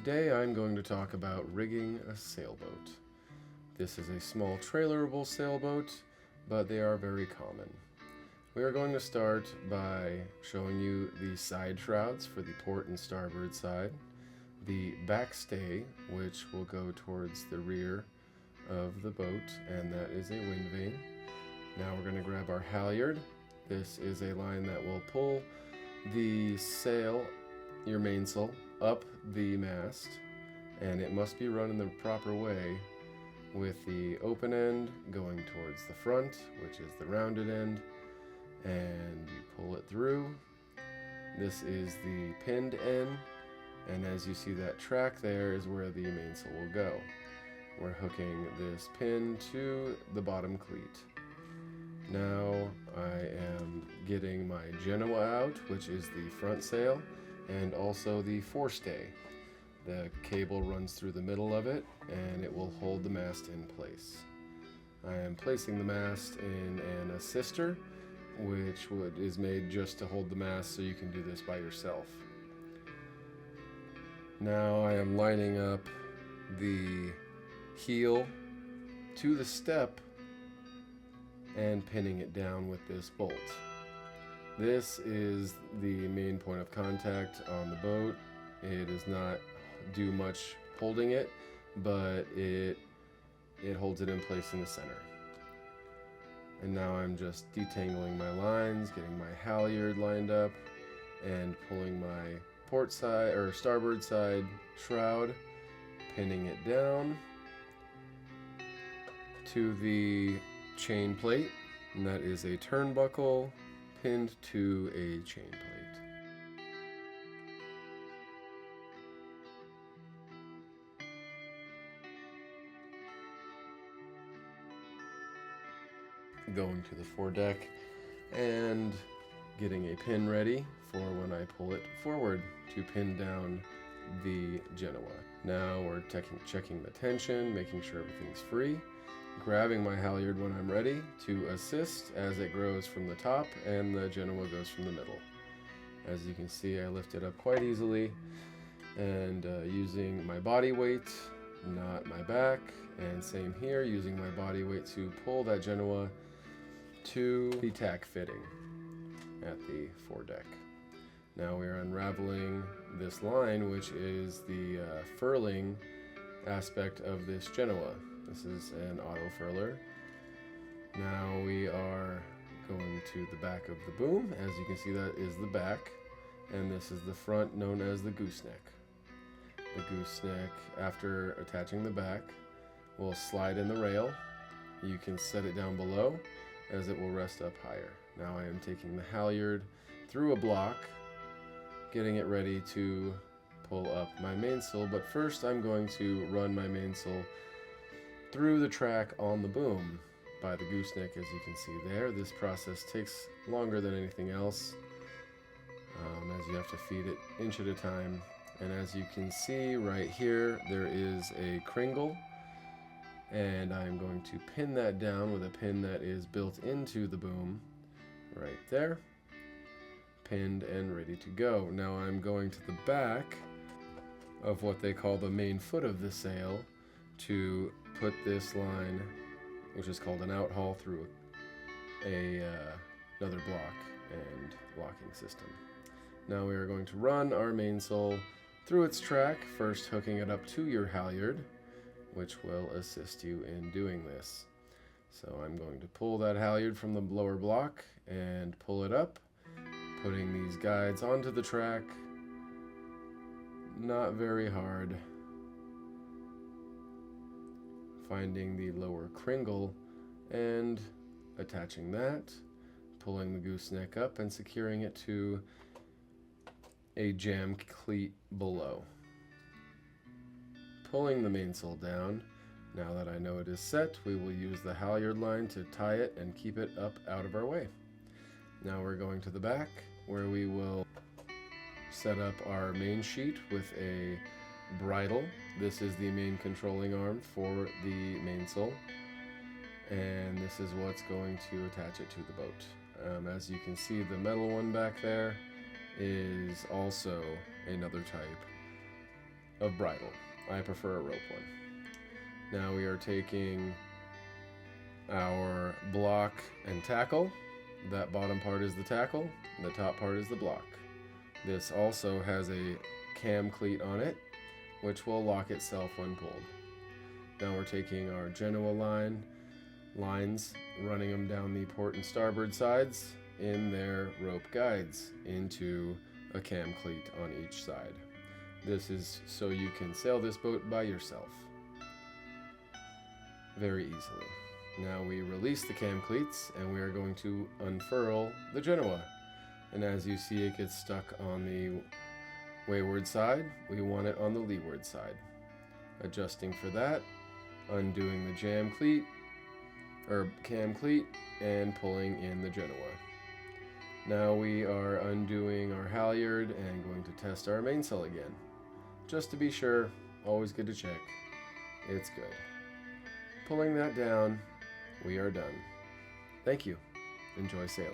Today I'm going to talk about rigging a sailboat. This is a small trailerable sailboat, but they are very common. We are going to start by showing you the side shrouds for the port and starboard side, the backstay, which will go towards the rear of the boat, and that is a wind vane. Now we're going to grab our halyard. This is a line that will pull the sail, your mainsail, up the mast, and it must be run in the proper way with the open end going towards the front, which is the rounded end, and you pull it through. This is the pinned end, and as you see, that track there is where the mainsail will go. We're hooking this pin to the bottom cleat. Now I am getting my Genoa out, which is the front sail, and also the forestay. The cable runs through the middle of it, and it will hold the mast in place. I am placing the mast in an assister, which is made just to hold the mast, so you can do this by yourself. Now I am lining up the heel to the step and pinning it down with this bolt. This is the main point of contact on the boat. It does not do much holding it, but it holds it in place in the center. And now I'm just detangling my lines, getting my halyard lined up, and pulling my port side or starboard side shroud, pinning it down to the chain plate, and that is a turnbuckle pinned to a chain plate. Going to the foredeck and getting a pin ready for when I pull it forward to pin down the Genoa. Now we're checking the tension, making sure everything's free, grabbing my halyard when I'm ready to assist as it grows from the top and the Genoa goes from the middle. As you can see, I lift it up quite easily, and using my body weight, not my back, and same here, using my body weight to pull that Genoa to the tack fitting at the foredeck. Now we are unraveling this line, which is the furling aspect of this Genoa. This is an auto furler. Now we are going to the back of the boom. As you can see, that is the back, and this is the front, known as the gooseneck. The gooseneck, after attaching the back, will slide in the rail. You can set it down below, as it will rest up higher. Now I am taking the halyard through a block, getting it ready to pull up my mainsail, but first I'm going to run my mainsail through the track on the boom by the gooseneck. As you can see there, this process takes longer than anything else, as you have to feed it inch at a time. And as you can see right here, there is a kringle, and I'm going to pin that down with a pin that is built into the boom right there, pinned and ready to go. Now I'm going to the back of what they call the main foot of the sail to put this line, which is called an outhaul, through another block and locking system. Now we are going to run our mainsail through its track, first hooking it up to your halyard, which will assist you in doing this. So I'm going to pull that halyard from the lower block and pull it up, putting these guides onto the track, not very hard, finding the lower kringle and attaching that, pulling the gooseneck up and securing it to a jam cleat below. Pulling the mainsail down. Now that I know it is set, we will use the halyard line to tie it and keep it up out of our way. Now we're going to the back, where we will set up our main sheet with a bridle. This is the main controlling arm for the mainsail, and this is what's going to attach it to the boat. As you can see, the metal one back there is also another type of bridle. I prefer a rope one. Now we are taking our block and tackle. That bottom part is the tackle, and the top part is the block. This also has a cam cleat on it, which will lock itself when pulled. Now we're taking our Genoa lines, running them down the port and starboard sides in their rope guides into a cam cleat on each side. This is so you can sail this boat by yourself very easily. Now we release the cam cleats and we are going to unfurl the Genoa. And as you see, it gets stuck on the wayward side. We want it on the leeward side. Adjusting for that, undoing the cam cleat and pulling in the Genoa. Now we are undoing our halyard and going to test our mainsail again. Just to be sure, always good to check. It's good. Pulling that down, we are done. Thank you. Enjoy sailing.